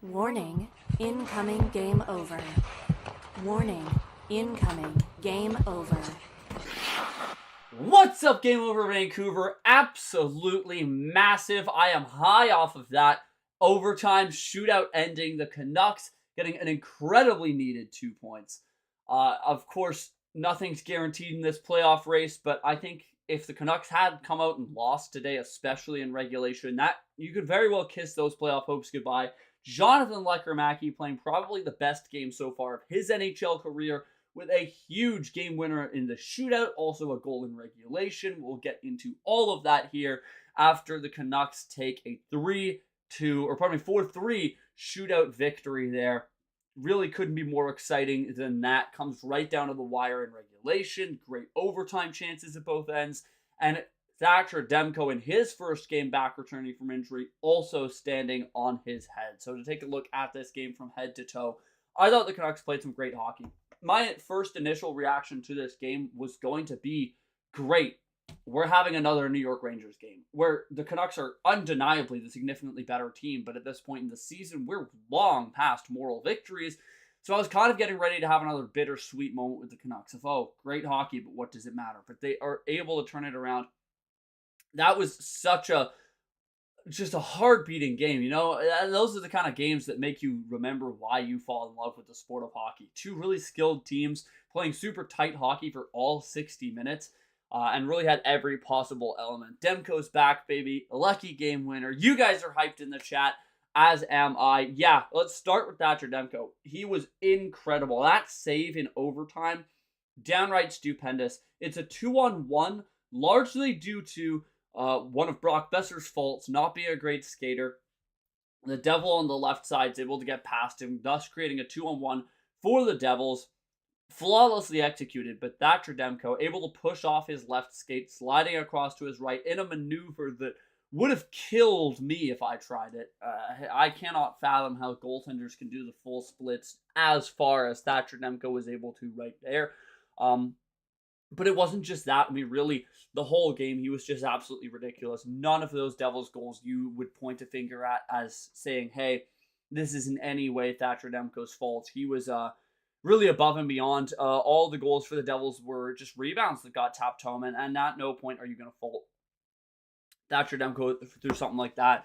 Warning, incoming game over. Warning, incoming game over. What's up, Game Over Vancouver? Absolutely massive. I am high off of that overtime shootout ending. The Canucks getting an incredibly needed 2 points. Of course, nothing's guaranteed in this playoff race, but I think if the Canucks had come out and lost today, especially in regulation, that you could very well kiss those playoff hopes goodbye. Jonathan Lecker-Mackey playing probably the best game so far of his NHL career, with a huge game winner in the shootout, also a goal in regulation. We'll get into all of that here after the Canucks take a 4-3 shootout victory there. Really couldn't be more exciting than that. Comes right down to the wire in regulation. Great overtime chances at both ends. And Thatcher Demko in his first game back returning from injury, also standing on his head. So to take a look at this game from head to toe, I thought the Canucks played some great hockey. My first initial reaction to this game was going to be, great, we're having another New York Rangers game where the Canucks are undeniably the significantly better team, but at this point in the season, we're long past moral victories. So I was kind of getting ready to have another bittersweet moment with the Canucks of, oh, great hockey, but what does it matter? But they are able to turn it around. That was just a heart-beating game, you know? Those are the kind of games that make you remember why you fall in love with the sport of hockey. Two really skilled teams playing super tight hockey for all 60 minutes and really had every possible element. Demko's back, baby. A lucky game winner. You guys are hyped in the chat, as am I. Yeah, let's start with Thatcher Demko. He was incredible. That save in overtime, downright stupendous. It's a 2-on-1, largely due to one of Brock Besser's faults, not being a great skater. The Devil on the left side is able to get past him, thus creating a 2-on-1 for the Devils. Flawlessly executed, but Thatcher Demko able to push off his left skate, sliding across to his right in a maneuver that would have killed me if I tried it. I cannot fathom how goaltenders can do the full splits as far as Thatcher Demko was able to right there. But it wasn't just that. I mean, really, the whole game, he was just absolutely ridiculous. None of those Devils goals you would point a finger at as saying, hey, this is in any way Thatcher Demko's fault. He was really above and beyond. All the goals for the Devils were just rebounds that got tapped home, and at no point are you going to fault Thatcher Demko through something like that.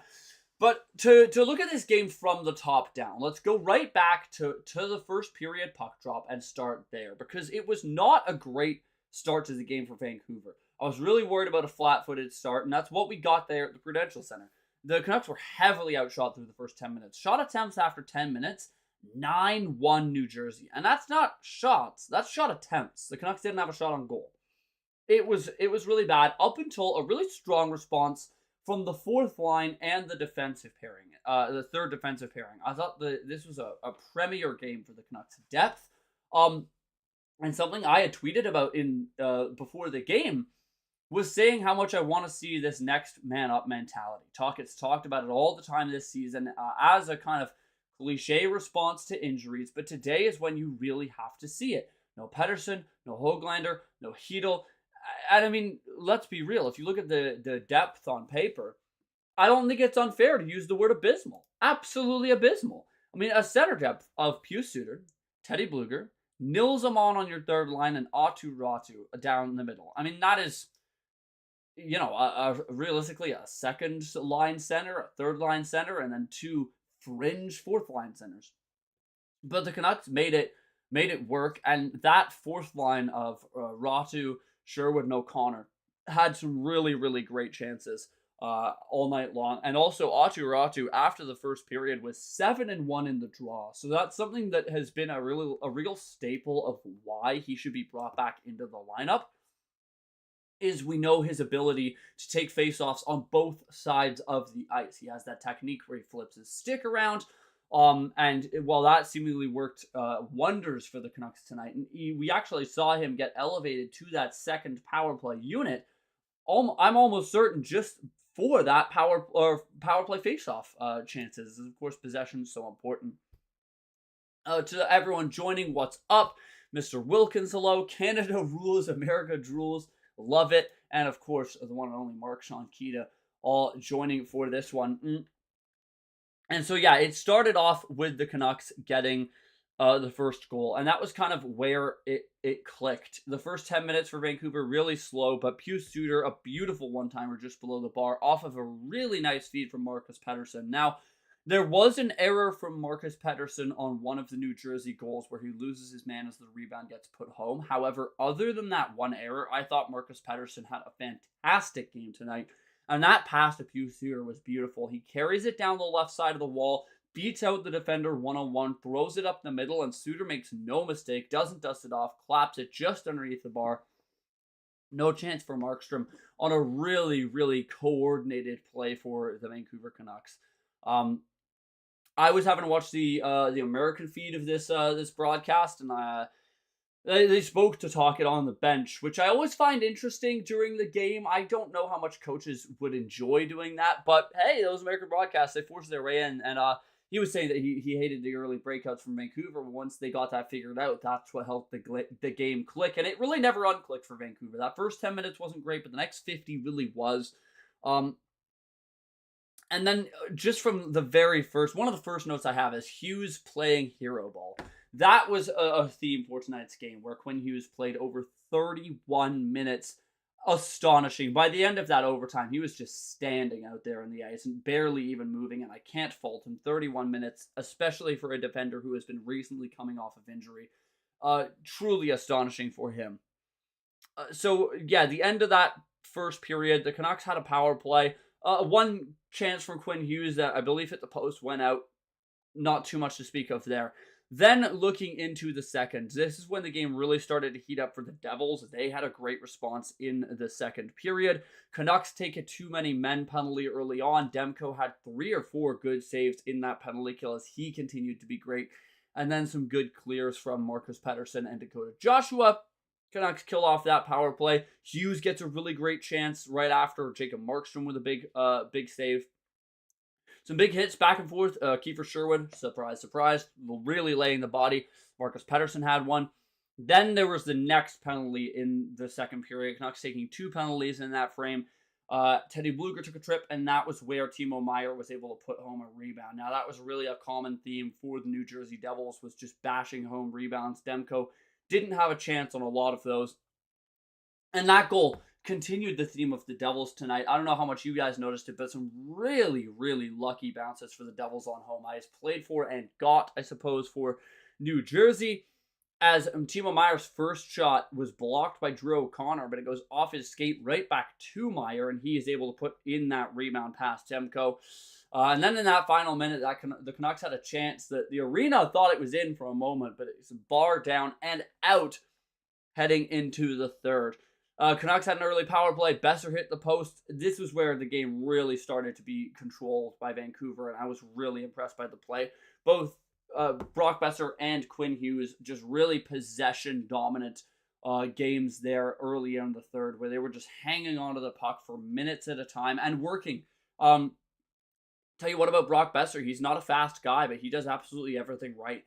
But to look at this game from the top down, let's go right back to the first period puck drop and start there, because it was not a great start to the game for Vancouver. I was really worried about a flat-footed start, and that's what we got there at the Prudential Center. The Canucks were heavily outshot through the first 10 minutes. Shot attempts after 10 minutes, 9-1 New Jersey. And that's not shots, that's shot attempts. The Canucks didn't have a shot on goal. It was really bad up until a really strong response from the fourth line and the defensive pairing, the third defensive pairing. I thought this was a premier game for the Canucks. Depth, and something I had tweeted about in before the game was saying how much I want to see this next man-up mentality. It's talked about it all the time this season as a kind of cliche response to injuries, but today is when you really have to see it. No Pettersson, no Höglander, no Hedl. And I mean, let's be real. If you look at the depth on paper, I don't think it's unfair to use the word abysmal. Absolutely abysmal. I mean, a center depth of Pius Suter, Teddy Bluger, Nils Amon on your third line, and Aatu Ratu down the middle. I mean, that is, you know, realistically a second line center, a third line center, and then two fringe fourth line centers. But the Canucks made it work, and that fourth line of Ratu, Sherwood, and O'Connor had some really, really great chances all night long. And also Aatu Ratu after the first period was 7-1 in the draw. So that's something that has been a real staple of why he should be brought back into the lineup. Is we know his ability to take faceoffs on both sides of the ice. He has that technique where he flips his stick around. And while that seemingly worked wonders for the Canucks tonight, and we actually saw him get elevated to that second power play unit. I'm almost certain just for that power play faceoff chances. Of course, possession is so important. To everyone joining, what's up? Mr. Wilkins, hello. Canada rules, America drools. Love it. And of course, the one and only Mark Sianquita, all joining for this one. And so, yeah, it started off with the Canucks getting the first goal, and that was kind of where it clicked. The first 10 minutes for Vancouver, really slow, but Pius Suter, a beautiful one-timer just below the bar, off of a really nice feed from Marcus Pettersson. Now, there was an error from Marcus Pettersson on one of the New Jersey goals where he loses his man as the rebound gets put home. However, other than that one error, I thought Marcus Pettersson had a fantastic game tonight. And that pass to Pius Suter was beautiful. He carries it down the left side of the wall, beats out the defender one-on-one, throws it up the middle, and Suter makes no mistake, doesn't dust it off, claps it just underneath the bar. No chance for Markstrom on a really, really coordinated play for the Vancouver Canucks. I was having to watch the American feed of this broadcast, and they spoke to Tocchet on the bench, which I always find interesting during the game. I don't know how much coaches would enjoy doing that, but hey, those American broadcasts, they force their way in, and he was saying that he hated the early breakouts from Vancouver. Once they got that figured out, that's what helped the game click, and it really never unclicked for Vancouver. That first 10 minutes wasn't great, but the next 50 really was. And then just from the very first, one of the first notes I have is Hughes playing hero ball. That was a theme for tonight's game, where Quinn Hughes played over 31 minutes. Astonishing. By the end of that overtime, he was just standing out there on the ice and barely even moving, and I can't fault him. 31 minutes, especially for a defender who has been recently coming off of injury. Truly astonishing for him. So, yeah, the end of that first period, the Canucks had a power play. One chance from Quinn Hughes that I believe hit the post, went out. Not too much to speak of there. Then looking into the second, this is when the game really started to heat up for the Devils. They had a great response in the second period. Canucks take a too many men penalty early on. Demko had 3 or 4 good saves in that penalty kill as he continued to be great. And then some good clears from Marcus Pettersson and Dakota Joshua. Canucks kill off that power play. Hughes gets a really great chance right after Jacob Markstrom with a big save. Some big hits back and forth. Kiefer Sherwood, surprise, surprise, really laying the body. Marcus Pettersson had one. Then there was the next penalty in the second period. Canucks taking 2 penalties in that frame. Teddy Bluger took a trip, and that was where Timo Meier was able to put home a rebound. Now, that was really a common theme for the New Jersey Devils, was just bashing home rebounds. Demko didn't have a chance on a lot of those. And that goal continued the theme of the Devils tonight. I don't know how much you guys noticed it, but some really, really lucky bounces for the Devils on home ice. Played for and got, I suppose, for New Jersey. As Timo Meier's first shot was blocked by Drew O'Connor, but it goes off his skate right back to Meier, and he is able to put in that rebound past Demko. And then in that final minute, the Canucks had a chance that the arena thought it was in for a moment, but it's bar down and out heading into the third. Canucks had an early power play. Besser hit the post. This was where the game really started to be controlled by Vancouver, and I was really impressed by the play. Both Brock Besser and Quinn Hughes just really possession-dominant games there early in the third, where they were just hanging onto the puck for minutes at a time and working. Tell you what about Brock Besser. He's not a fast guy, but he does absolutely everything right.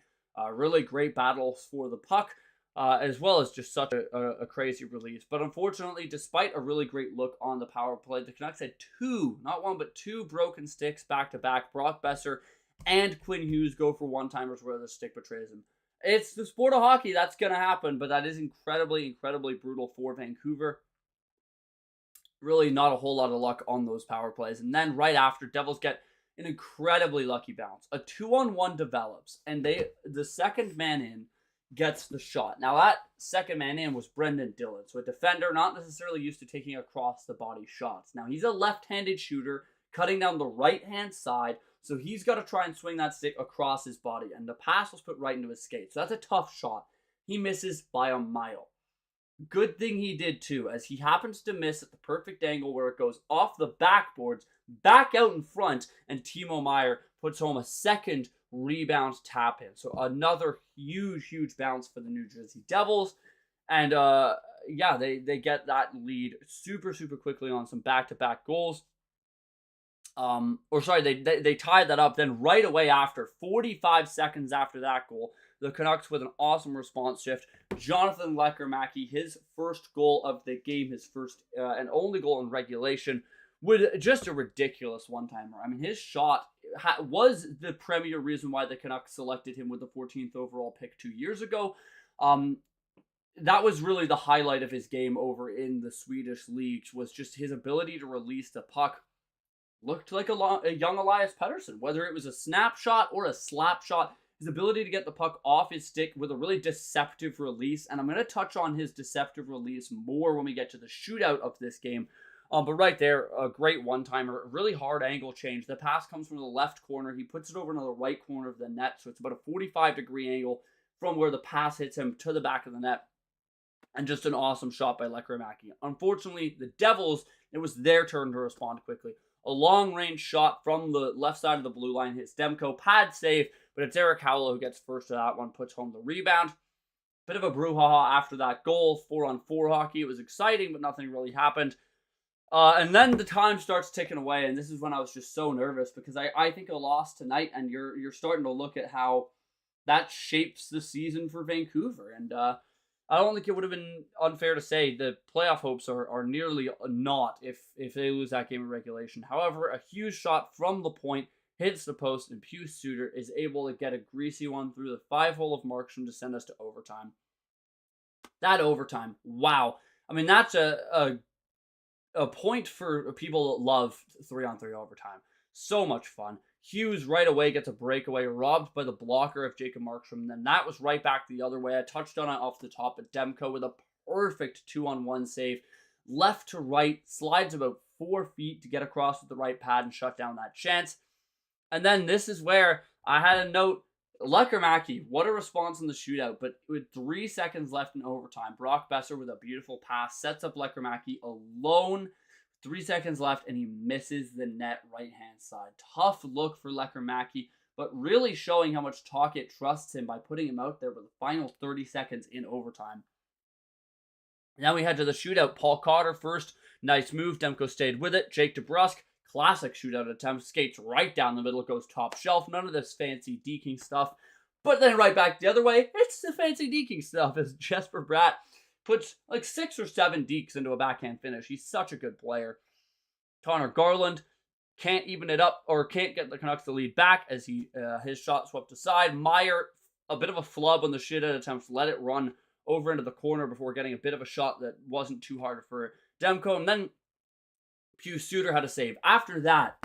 Really great battles for the puck, as well as just such a crazy release. But unfortunately, despite a really great look on the power play, the Canucks had 2, not 1, but 2 broken sticks back-to-back. Brock Besser and Quinn Hughes go for one-timers where the stick betrays him. It's the sport of hockey. That's going to happen, but that is incredibly, incredibly brutal for Vancouver. Really not a whole lot of luck on those power plays. And then right after, Devils get an incredibly lucky bounce. A 2-on-1 develops, and the second man in gets the shot. Now, that second man in was Brendan Dillon, so a defender not necessarily used to taking across-the-body shots. Now, he's a left-handed shooter cutting down the right-hand side, so he's got to try and swing that stick across his body, and the pass was put right into his skate. So that's a tough shot. He misses by a mile. Good thing he did too, as he happens to miss at the perfect angle where it goes off the backboards, back out in front, and Timo Meier puts home a second rebound tap in. So another huge, huge bounce for the New Jersey Devils. And yeah, they get that lead super, super quickly on some back-to-back goals. They tied that up. Then right away after, 45 seconds after that goal, the Canucks with an awesome response shift. Jonathan Lekkerimäki, his first goal of the game, his first and only goal in regulation, with just a ridiculous one-timer. I mean, his shot was the premier reason why the Canucks selected him with the 14th overall pick 2 years ago. That was really the highlight of his game over in the Swedish league, was just his ability to release the puck. Looked like a young Elias Pettersson, whether it was a snapshot or a slap shot. His ability to get the puck off his stick with a really deceptive release, and I'm going to touch on his deceptive release more when we get to the shootout of this game. But right there, a great one-timer, really hard angle change. The pass comes from the left corner. He puts it over into the right corner of the net, so it's about a 45-degree angle from where the pass hits him to the back of the net. And just an awesome shot by Lekkerimäki. Unfortunately, the Devils, it was their turn to respond quickly. A long-range shot from the left side of the blue line hits Demko. Pad save, but it's Erik Haula who gets first to that one, puts home the rebound. Bit of a brouhaha after that goal. 4-on-4 hockey. It was exciting, but nothing really happened. And then the time starts ticking away, and this is when I was just so nervous, because I think a loss tonight, and you're starting to look at how that shapes the season for Vancouver. And I don't think it would have been unfair to say the playoff hopes are nearly naught if they lose that game of regulation. However, a huge shot from the point hits the post, and Hughes Suter is able to get a greasy one through the 5-hole of Markstrom to send us to overtime. That overtime, wow. I mean, that's a point for people that love 3-on-3 overtime. So much fun. Hughes right away gets a breakaway, robbed by the blocker of Jacob Markstrom, and then that was right back the other way. I touched on it off the top, but Demko with a perfect 2-on-1 save. Left to right, slides about 4 feet to get across with the right pad and shut down that chance. And then this is where I had a note, Lekkerimäki, what a response in the shootout, but with 3 seconds left in overtime, Brock Besser with a beautiful pass sets up Lekkerimäki alone. 3 seconds left, and he misses the net right-hand side. Tough look for Lekkerimäki, but really showing how much Tocchet trusts him by putting him out there with the final 30 seconds in overtime. Now we head to the shootout. Paul Cotter first. Nice move. Demko stayed with it. Jake DeBrusk, classic shootout attempt. Skates right down the middle. Goes top shelf. None of this fancy deking stuff. But then right back the other way, it's the fancy deking stuff as Jesper Bratt puts like 6 or 7 dekes into a backhand finish. He's such a good player. Connor Garland can't even it up, or can't get the Canucks to lead back as his shot swept aside. Meyer, a bit of a flub on the shitout attempts, let it run over into the corner before getting a bit of a shot that wasn't too hard for Demko. And then Hughes Suter had a save. After that,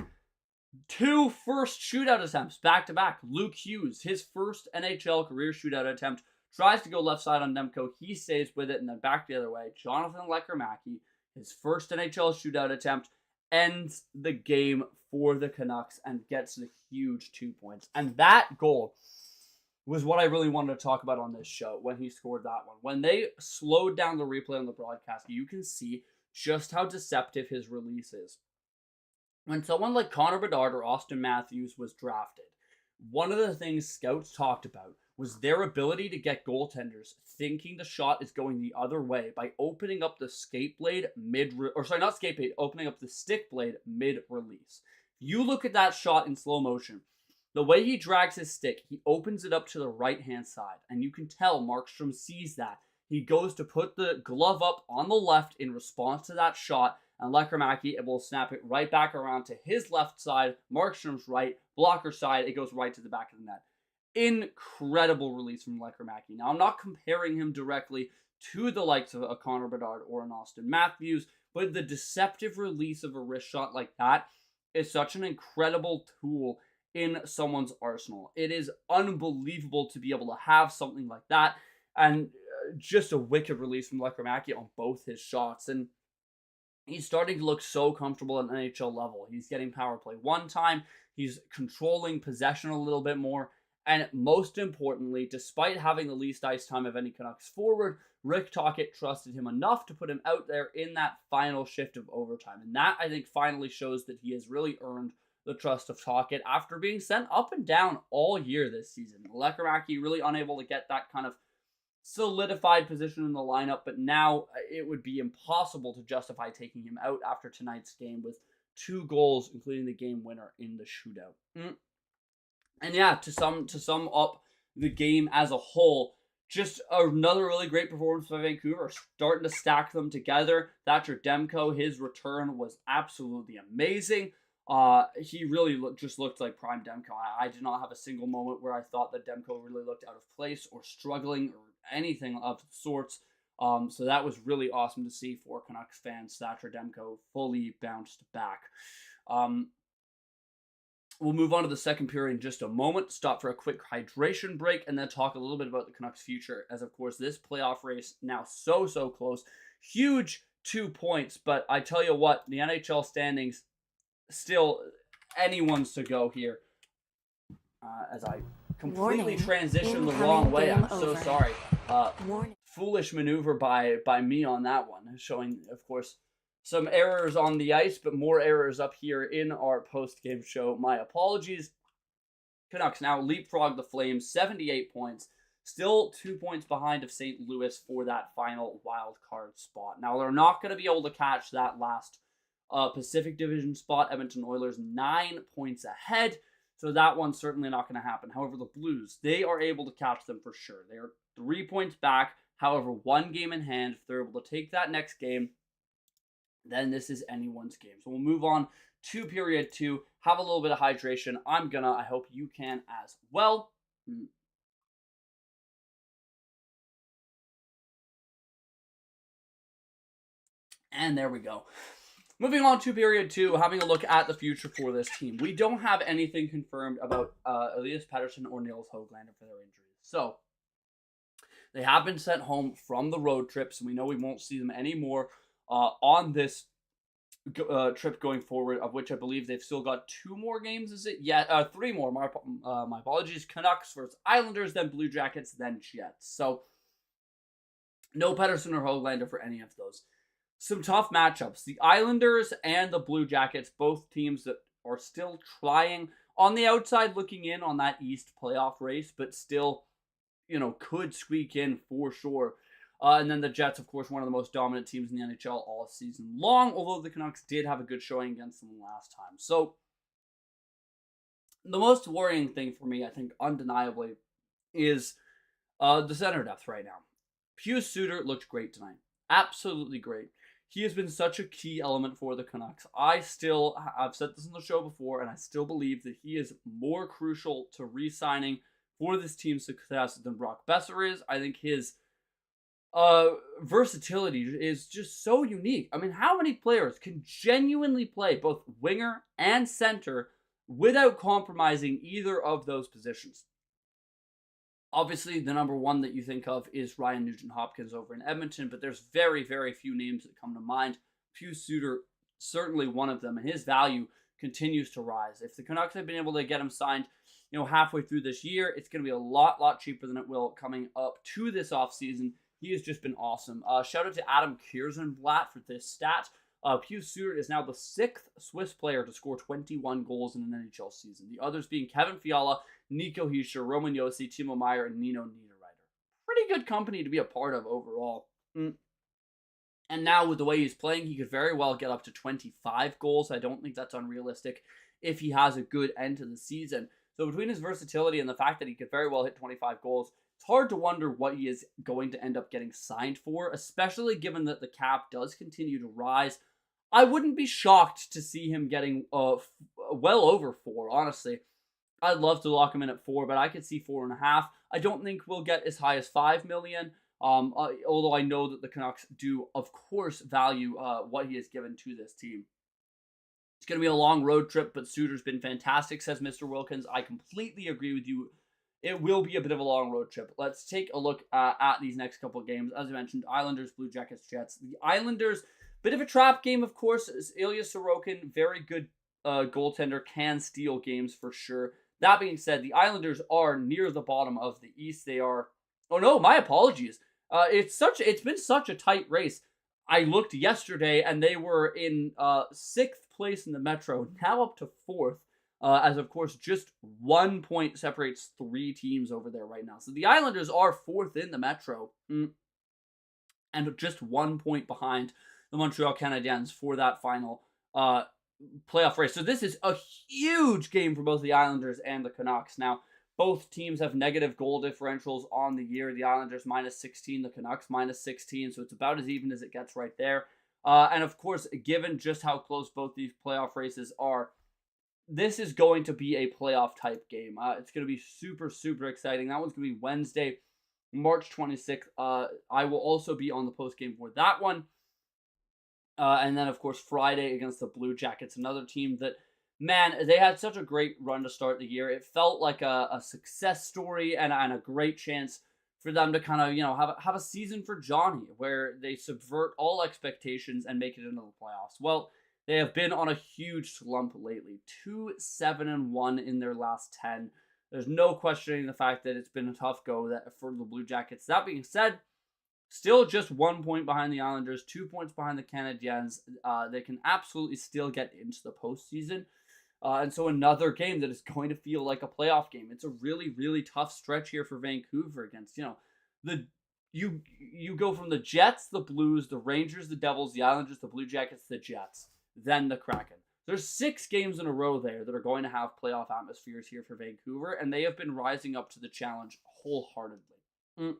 2 first shootout attempts back-to-back. Luke Hughes, his first NHL career shootout attempt, tries to go left side on Demko. He stays with it, and then back the other way. Jonathan Lekkerimäki, his first NHL shootout attempt, ends the game for the Canucks and gets the huge 2 points. And that goal was what I really wanted to talk about on this show when he scored that one. When they slowed down the replay on the broadcast, you can see just how deceptive his release is. When someone like Connor Bedard or Austin Matthews was drafted, one of the things scouts talked about was their ability to get goaltenders thinking the shot is going the other way by opening up the skate blade opening up the stick blade mid-release. You look at that shot in slow motion, the way he drags his stick, he opens it up to the right-hand side, and you can tell Markstrom sees that. He goes to put the glove up on the left in response to that shot, and Lekkerimäki will snap it right back around to his left side, Markstrom's right, blocker side, it goes right to the back of the net. Incredible release from Lekkerimäki. Now, I'm not comparing him directly to the likes of a Connor Bedard or an Austin Matthews, but the deceptive release of a wrist shot like that is such an incredible tool in someone's arsenal. It is unbelievable to be able to have something like that, and just a wicked release from Lekkerimäki on both his shots, and he's starting to look so comfortable at an NHL level. He's getting power play one time, he's controlling possession a little bit more, and most importantly, despite having the least ice time of any Canucks forward, Rick Tocchet trusted him enough to put him out there in that final shift of overtime. And that, I think, finally shows that he has really earned the trust of Tocchet after being sent up and down all year this season. Lekkerimäki really unable to get that kind of solidified position in the lineup, but now it would be impossible to justify taking him out after tonight's game with 2 goals, including the game winner in the shootout. And yeah, to sum up the game as a whole, just another really great performance by Vancouver, starting to stack them together. Thatcher Demko, his return was absolutely amazing. He really just looked like prime Demko. I did not have a single moment where I thought that Demko really looked out of place or struggling or anything of the sorts. So that was really awesome to see for Canucks fans. Thatcher Demko fully bounced back. We'll move on to the second period in just a moment, stop for a quick hydration break, and then talk a little bit about the Canucks' future, as of course this playoff race now so close. Huge 2 points, but I tell you what, the NHL standings, still anyone's to go here. As I completely transitioned the wrong way, I'm so sorry. Foolish maneuver by me on that one, showing, of course, some errors on the ice, but more errors up here in our post-game show. My apologies. Canucks now leapfrog the Flames, 78 points. Still 2 points behind of St. Louis for that final wild card spot. Now, they're not going to be able to catch that last Pacific Division spot. Edmonton Oilers 9 points ahead. So that one's certainly not going to happen. However, the Blues, they are able to catch them for sure. They are 3 points back. However, 1 game in hand. If they're able to take that next game, then this is anyone's game. So we'll move on to period 2. Have a little bit of hydration. I'm gonna. I hope you can as well. And there we go. Moving on to period 2, having a look at the future for this team. We don't have anything confirmed about Elias Pettersson or Nils Höglander for their injuries. So they have been sent home from the road trips, and we know we won't see them anymore on this trip going forward, of which I believe they've still got 2 more games, is it? Yeah, 3 more. My apologies. Canucks versus Islanders, then Blue Jackets, then Jets. So no Pettersson or Höglander for any of those. Some tough matchups. The Islanders and the Blue Jackets, both teams that are still trying on the outside looking in on that East playoff race, but still, could squeak in for sure. And then the Jets, of course, one of the most dominant teams in the NHL all season long, although the Canucks did have a good showing against them last time. So the most worrying thing for me, I think, undeniably, is the center depth right now. Hughes Suter looked great tonight. Absolutely great. He has been such a key element for the Canucks. I've said this on the show before, and I still believe that he is more crucial to re-signing for this team's success than Brock Besser is. I think his versatility is just so unique. I mean, how many players can genuinely play both winger and center without compromising either of those positions? Obviously, the number one that you think of is Ryan Nugent-Hopkins over in Edmonton, but there's very, very few names that come to mind. Hughes Suter, certainly one of them, and his value continues to rise. If the Canucks have been able to get him signed, halfway through this year, it's going to be a lot cheaper than it will coming up to this offseason. He has just been awesome. Shout out to Adam Kierszenblatt for this stat. Hughes Suter is now the 6th Swiss player to score 21 goals in an NHL season. The others being Kevin Fiala, Nico Hischier, Roman Josi, Timo Meier, and Nino Niederreiter. Pretty good company to be a part of overall. And now with the way he's playing, he could very well get up to 25 goals. I don't think that's unrealistic if he has a good end to the season. So between his versatility and the fact that he could very well hit 25 goals, it's hard to wonder what he is going to end up getting signed for, especially given that the cap does continue to rise. I wouldn't be shocked to see him getting well over 4, honestly. I'd love to lock him in at 4, but I could see 4.5. I don't think we'll get as high as 5 million, although I know that the Canucks do, of course, value what he has given to this team. It's going to be a long road trip, but Suter's been fantastic, says Mr. Wilkins. I completely agree with you. It will be a bit of a long road trip. Let's take a look at these next couple of games. As I mentioned, Islanders, Blue Jackets, Jets. The Islanders, bit of a trap game, of course. Ilya Sorokin, very good goaltender, can steal games for sure. That being said, the Islanders are near the bottom of the East. They are... Oh no, my apologies. It's been such a tight race. I looked yesterday, and they were in 6th place in the Metro, now up to 4th. As of course, just 1 point separates 3 teams over there right now. So the Islanders are 4th in the Metro, and just 1 point behind the Montreal Canadiens for that final playoff race. So this is a huge game for both the Islanders and the Canucks. Now, both teams have negative goal differentials on the year. The Islanders -16, the Canucks -16, so it's about as even as it gets right there. And of course, given just how close both these playoff races are, this is going to be a playoff type game. It's going to be super, super exciting. That one's going to be Wednesday, March 26th. I will also be on the post game for that one. And then, of course, Friday against the Blue Jackets, another team that, man, they had such a great run to start the year. It felt like a success story and a great chance for them to kind of, have a season for Johnny where they subvert all expectations and make it into the playoffs. Well, they have been on a huge slump lately. 2-7-1 in their last 10. There's no questioning the fact that it's been a tough go for the Blue Jackets. That being said, still just 1 point behind the Islanders, 2 points behind the Canadiens. They can absolutely still get into the postseason. And so another game that is going to feel like a playoff game. It's a really, really tough stretch here for Vancouver against, you go from the Jets, the Blues, the Rangers, the Devils, the Islanders, the Blue Jackets, the Jets, then the Kraken. There's 6 games in a row there that are going to have playoff atmospheres here for Vancouver, and they have been rising up to the challenge wholeheartedly.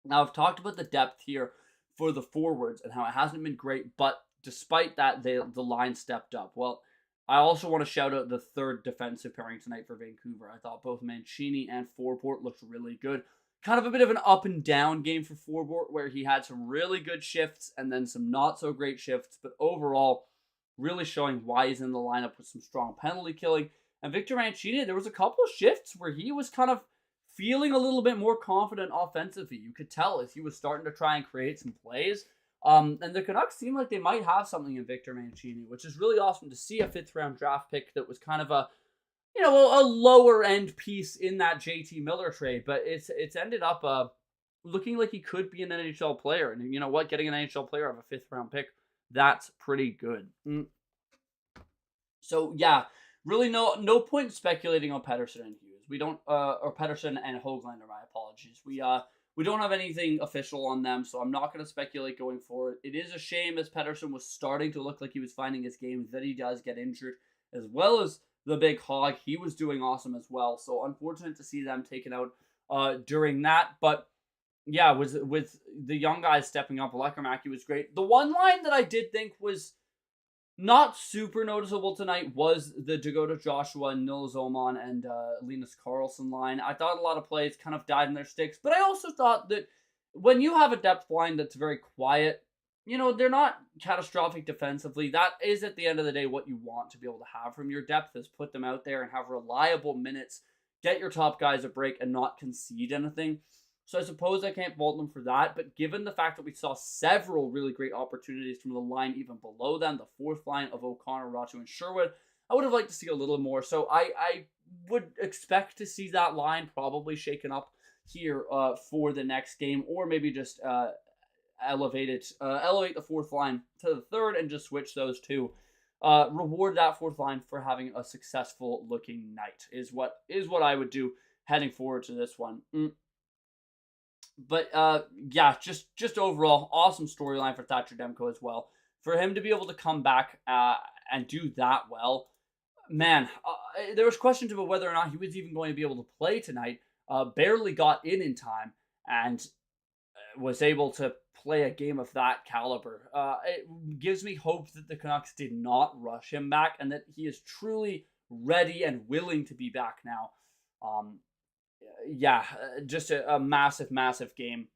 Now, I've talked about the depth here for the forwards and how it hasn't been great, but despite that, the line stepped up. Well, I also want to shout out the third defensive pairing tonight for Vancouver. I thought both Mancini and Forbort looked really good. Kind of a bit of an up and down game for Forbort, where he had some really good shifts and then some not so great shifts, but overall, really showing why he's in the lineup with some strong penalty killing. And Victor Mancini, there was a couple of shifts where he was kind of feeling a little bit more confident offensively. You could tell as he was starting to try and create some plays. And the Canucks seem like they might have something in Victor Mancini, which is really awesome to see. A 5th round draft pick that was kind of a lower end piece in that JT Miller trade, but it's ended up looking like he could be an NHL player. And you know what? Getting an NHL player of a 5th round pick, that's pretty good. So yeah, really no point speculating on Pettersson and Hughes. We don't, or Pettersson and Höglander, my apologies. We don't have anything official on them, so I'm not going to speculate going forward. It is a shame as Pettersson was starting to look like he was finding his game that he does get injured, as well as the big hog. He was doing awesome as well, so unfortunate to see them taken out during that. But yeah, with the young guys stepping up, Lekkerimäki was great. The one line that I did think was not super noticeable tonight was the Dakota Joshua, Nils Oman, and Linus Karlsson line. I thought a lot of plays kind of died in their sticks, but I also thought that when you have a depth line that's very quiet, they're not catastrophic defensively. That is, at the end of the day, what you want to be able to have from your depth, is put them out there and have reliable minutes, get your top guys a break, and not concede anything. So I suppose I can't fault them for that, but given the fact that we saw several really great opportunities from the line even below them, the 4th line of O'Connor, Ratu, and Sherwood, I would have liked to see a little more. So I would expect to see that line probably shaken up here for the next game, or maybe just elevate the 4th line to the 3rd and just switch those two. Reward that 4th line for having a successful looking night is what I would do heading forward to this one. But yeah, just overall, awesome storyline for Thatcher Demko as well. For him to be able to come back and do that well, man, there was questions about whether or not he was even going to be able to play tonight. Barely got in time and was able to play a game of that caliber. It gives me hope that the Canucks did not rush him back and that he is truly ready and willing to be back now. Yeah, just a massive, massive game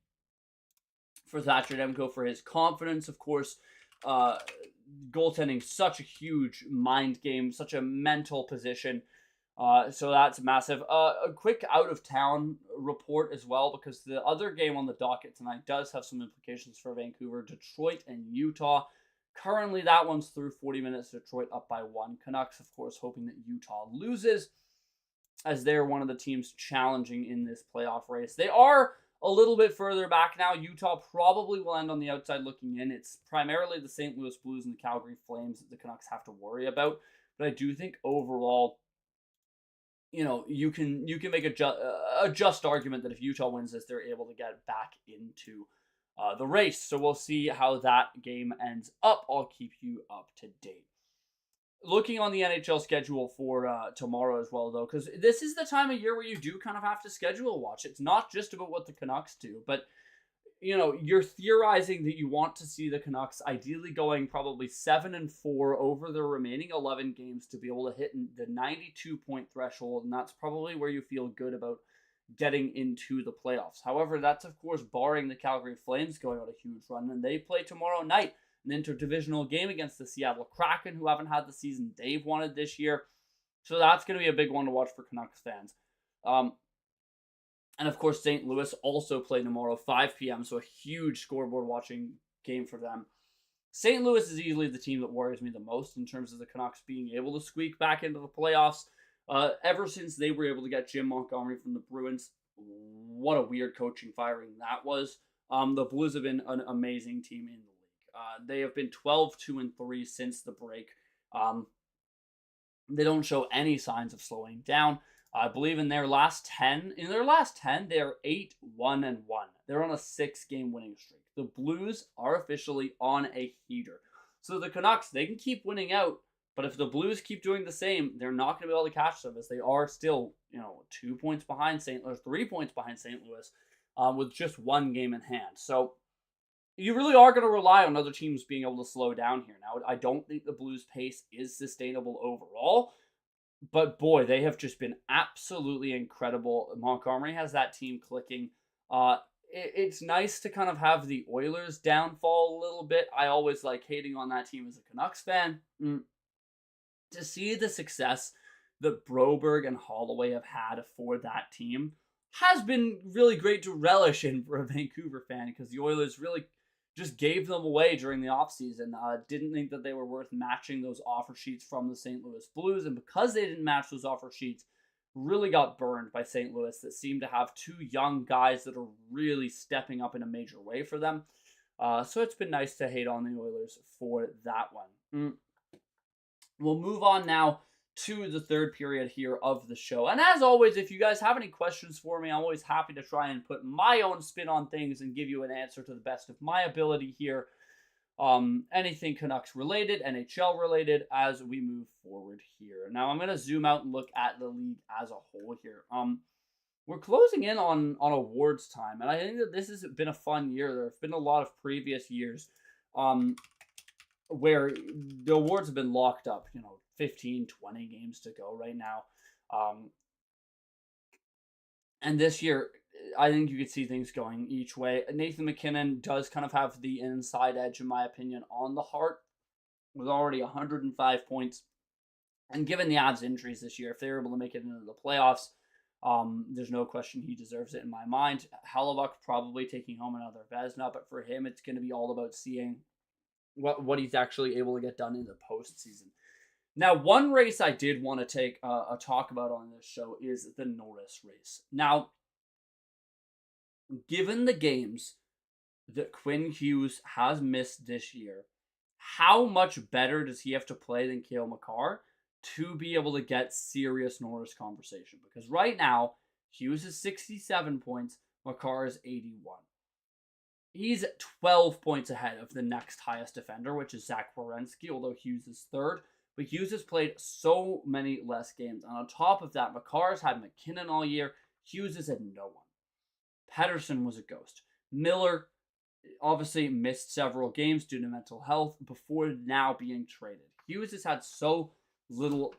for Thatcher Demko, for his confidence, of course. Goaltending, such a huge mind game, such a mental position. So that's massive. A quick out-of-town report as well, because the other game on the docket tonight does have some implications for Vancouver. Detroit and Utah. Currently, that one's through 40 minutes. Detroit up by 1. Canucks, of course, hoping that Utah loses, as they're one of the teams challenging in this playoff race. They are a little bit further back now. Utah probably will end on the outside looking in. It's primarily the St. Louis Blues and the Calgary Flames that the Canucks have to worry about. But I do think overall, you can make a just argument that if Utah wins this, they're able to get back into the race. So we'll see how that game ends up. I'll keep you up to date. Looking on the NHL schedule for tomorrow as well, though, because this is the time of year where you do kind of have to schedule a watch. It's not just about what the Canucks do, but you're theorizing that you want to see the Canucks ideally going probably 7-4 over the remaining 11 games to be able to hit the 92-point threshold, and that's probably where you feel good about getting into the playoffs. However, that's of course barring the Calgary Flames going on a huge run, and they play tomorrow night, an interdivisional game against the Seattle Kraken, who haven't had the season they've wanted this year. So that's going to be a big one to watch for Canucks fans. And of course, St. Louis also play tomorrow, 5 p.m., so a huge scoreboard watching game for them. St. Louis is easily the team that worries me the most in terms of the Canucks being able to squeak back into the playoffs. Ever since they were able to get Jim Montgomery from the Bruins, what a weird coaching firing that was. The Blues have been an amazing team in the league. They have been 12-2-3 since the break. They don't show any signs of slowing down. I believe in their last 10, they are 8-1-1. They're on a 6-game winning streak. The Blues are officially on a heater. So the Canucks, they can keep winning out, but if the Blues keep doing the same, they're not going to be able to catch them, as they are still, 2 points behind 3 points behind St. Louis, with just 1 game in hand. So you really are going to rely on other teams being able to slow down here. Now, I don't think the Blues' pace is sustainable overall, but boy, they have just been absolutely incredible. Montgomery has that team clicking. It's nice to kind of have the Oilers downfall a little bit. I always like hating on that team as a Canucks fan. To see the success that Broberg and Holloway have had for that team has been really great to relish in for a Vancouver fan, because the Oilers really just gave them away during the offseason. Didn't think that they were worth matching those offer sheets from the St. Louis Blues, and because they didn't match those offer sheets, really got burned by St. Louis, that seemed to have 2 young guys that are really stepping up in a major way for them. So it's been nice to hate on the Oilers for that one. We'll move on now to the third period here of the show. And as always, if you guys have any questions for me, I'm always happy to try and put my own spin on things and give you an answer to the best of my ability here. Anything Canucks related, NHL related, as we move forward here. Now I'm going to zoom out and look at the league as a whole here. We're closing in on awards time, and I think that this has been a fun year. There have been a lot of previous years where the awards have been locked up, 15, 20 games to go right now. And this year, I think you could see things going each way. Nathan MacKinnon does kind of have the inside edge, in my opinion, on the Hart, with already 105 points. And given the Avs injuries this year, if they were able to make it into the playoffs, there's no question he deserves it in my mind. Hellebuyck probably taking home another Vezina, but for him, it's going to be all about seeing what he's actually able to get done in the postseason. Now, one race I did want to take a talk about on this show is the Norris race. Now, given the games that Quinn Hughes has missed this year, how much better does he have to play than Cale Makar to be able to get serious Norris conversation? Because right now, Hughes is 67 points, Makar is 81. He's 12 points ahead of the next highest defender, which is Zach Werenski, although Hughes is third. But Hughes has played so many less games. And on top of that, Makar's had MacKinnon all year. Hughes has had no one. Pettersson was a ghost. Miller obviously missed several games due to mental health before now being traded. Hughes has had so little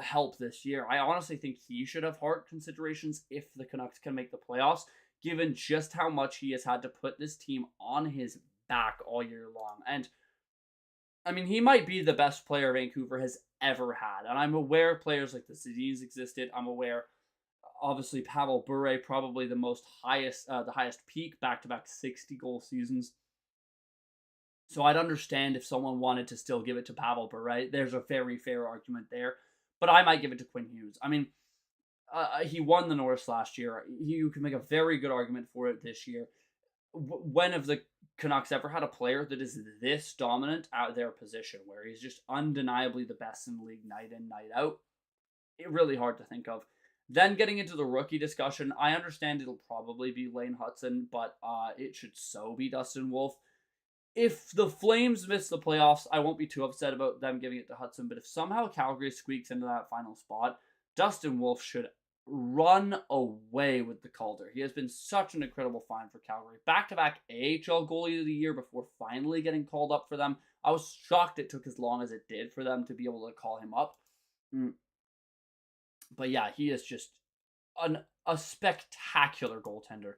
help this year. I honestly think he should have Hart considerations if the Canucks can make the playoffs, given just how much he has had to put this team on his back all year long. And I mean, he might be the best player Vancouver has ever had. And I'm aware players like the Sedins existed. I'm aware, obviously, Pavel Bure, probably the highest peak, back-to-back 60-goal seasons. So I'd understand if someone wanted to still give it to Pavel Bure. There's a very fair argument there. But I might give it to Quinn Hughes. I mean, he won the Norris last year. You can make a very good argument for it this year. When have the Canucks ever had a player that is this dominant at their position, where he's just undeniably the best in the league night in, night out? It's really hard to think of. Then getting into the rookie discussion, I understand it'll probably be Lane Hutson, but it should so be Dustin Wolf. If the Flames miss the playoffs, I won't be too upset about them giving it to Hutson, but if somehow Calgary squeaks into that final spot, Dustin Wolf should run away with the Calder. He has been such an incredible find for Calgary. Back-to-back AHL goalie of the year before finally getting called up for them. I was shocked it took as long as it did for them to be able to call him up. But yeah, he is just a spectacular goaltender.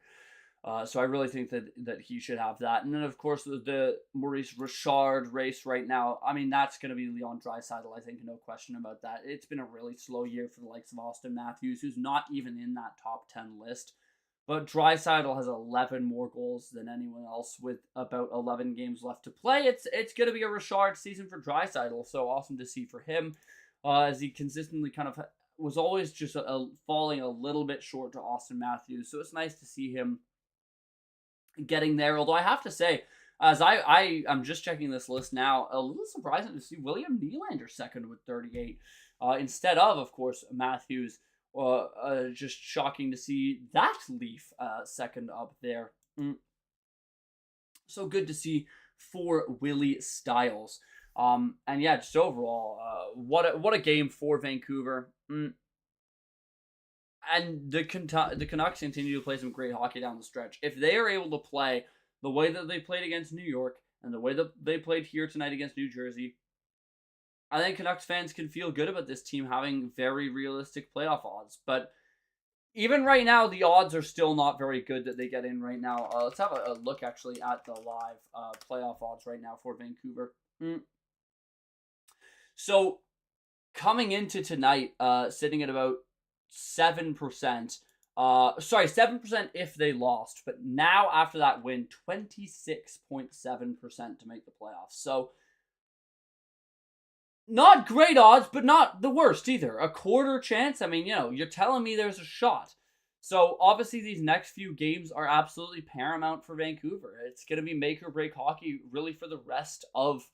So I really think that he should have that. And then, of course, the Maurice Richard race right now. I mean, that's going to be Leon Draisaitl, I think, no question about that. It's been a really slow year for the likes of Austin Matthews, who's not even in that top 10 list. But Draisaitl has 11 more goals than anyone else with about 11 games left to play. It's going to be a Richard season for Draisaitl, so awesome to see for him as he consistently kind of was always just falling a little bit short to Austin Matthews. So it's nice to see him getting there. Although I have to say, as I'm just checking this list now, a little surprising to see William Nylander second with 38 instead of course, Matthews. Just shocking to see that Leaf second up there. So good to see for Willie Styles. And yeah, just overall, what a game for Vancouver. And the Canucks continue to play some great hockey down the stretch. If they are able to play the way that they played against New York and the way that they played here tonight against New Jersey, I think Canucks fans can feel good about this team having very realistic playoff odds. But even right now, the odds are still not very good that they get in right now. Let's have a look actually at the live playoff odds right now for Vancouver. So coming into tonight, sitting at about 7%. 7% if they lost. But now after that win, 26.7% to make the playoffs. So not great odds, but not the worst either. A quarter chance. I mean, you're telling me there's a shot. So obviously these next few games are absolutely paramount for Vancouver. It's going to be make or break hockey really for the rest of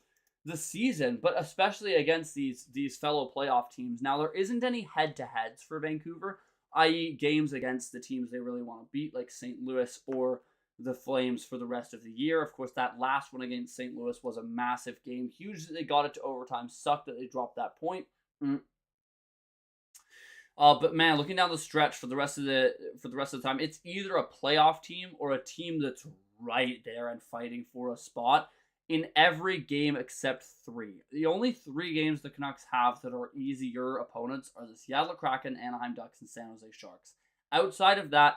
the season, but especially against these fellow playoff teams. Now, there isn't any head-to-heads for Vancouver, i.e. games against the teams they really want to beat, like St. Louis or the Flames for the rest of the year. Of course, that last one against St. Louis was a massive game. Huge that they got it to overtime. Sucked that they dropped that point. But man, looking down the stretch for the rest of the time, it's either a playoff team or a team that's right there and fighting for a spot in every game except 3. The only 3 games the Canucks have that are easier opponents are the Seattle Kraken, Anaheim Ducks, and San Jose Sharks. Outside of that,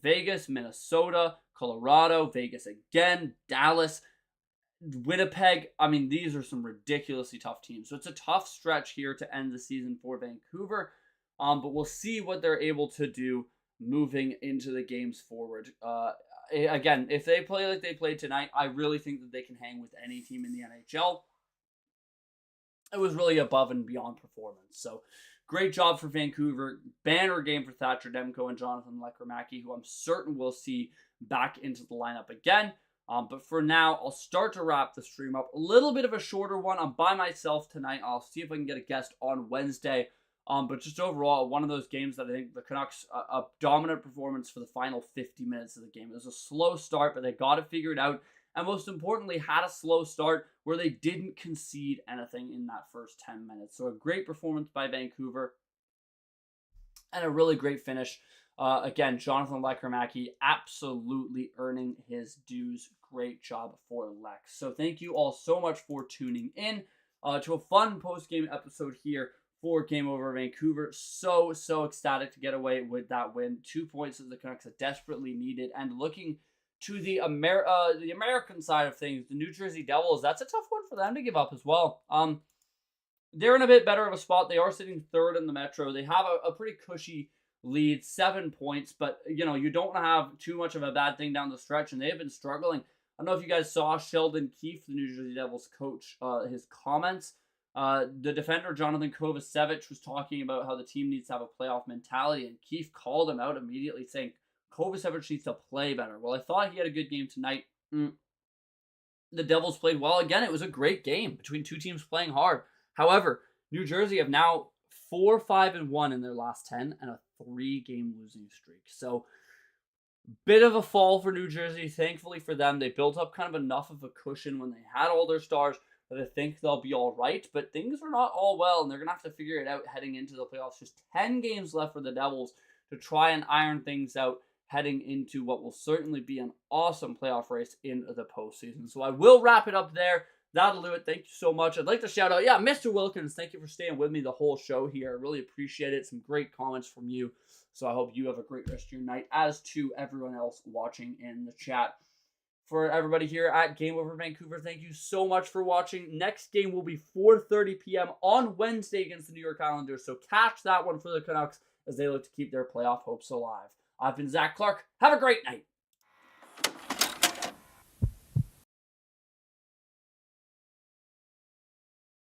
Vegas, Minnesota, Colorado, Vegas again, Dallas, Winnipeg. I mean, these are some ridiculously tough teams. So it's a tough stretch here to end the season for Vancouver. But we'll see what they're able to do moving into the games forward. Again, if they play like they played tonight, I really think that they can hang with any team in the NHL. It was really above and beyond performance. So, great job for Vancouver. Banner game for Thatcher Demko and Jonathan Lekremaki, who I'm certain we'll see back into the lineup again. But for now, I'll start to wrap the stream up. A little bit of a shorter one. I'm by myself tonight. I'll see if I can get a guest on Wednesday. But just overall, one of those games that I think the Canucks, a dominant performance for the final 50 minutes of the game. It was a slow start, but they got it figured out. And most importantly, had a slow start where they didn't concede anything in that first 10 minutes. So a great performance by Vancouver. And a really great finish. Again, Jonathan Lekremaki absolutely earning his dues. Great job for Lex. So thank you all so much for tuning in to a fun post-game episode here for Game Over Vancouver. So ecstatic to get away with that win. 2 points that the Canucks have desperately needed. And looking to the American side of things, the New Jersey Devils, that's a tough one for them to give up as well. They're in a bit better of a spot. They are sitting third in the Metro. They have a pretty cushy lead, 7 points, but you don't have too much of a bad thing down the stretch, and they have been struggling. I don't know if you guys saw Sheldon Keefe, the New Jersey Devils coach, his comments. The defender, Jonathan Kovacevic, was talking about how the team needs to have a playoff mentality, and Keefe called him out immediately, saying Kovacevic needs to play better. Well, I thought he had a good game tonight. The Devils played well. Again, it was a great game between two teams playing hard. However, New Jersey have now 4-5-1 in their last 10 and a 3-game losing streak. So, bit of a fall for New Jersey. Thankfully for them, they built up kind of enough of a cushion when they had all their stars that I think they'll be all right, but things are not all well, and they're going to have to figure it out heading into the playoffs. Just 10 games left for the Devils to try and iron things out heading into what will certainly be an awesome playoff race in the postseason. So I will wrap it up there. That'll do it. Thank you so much. I'd like to shout out, Mr. Wilkins, thank you for staying with me the whole show here. I really appreciate it. Some great comments from you. So I hope you have a great rest of your night, as to everyone else watching in the chat. For everybody here at Game Over Vancouver, thank you so much for watching. Next game will be 4:30 p.m. on Wednesday against the New York Islanders. So catch that one for the Canucks as they look to keep their playoff hopes alive. I've been Zach Clarke. Have a great night.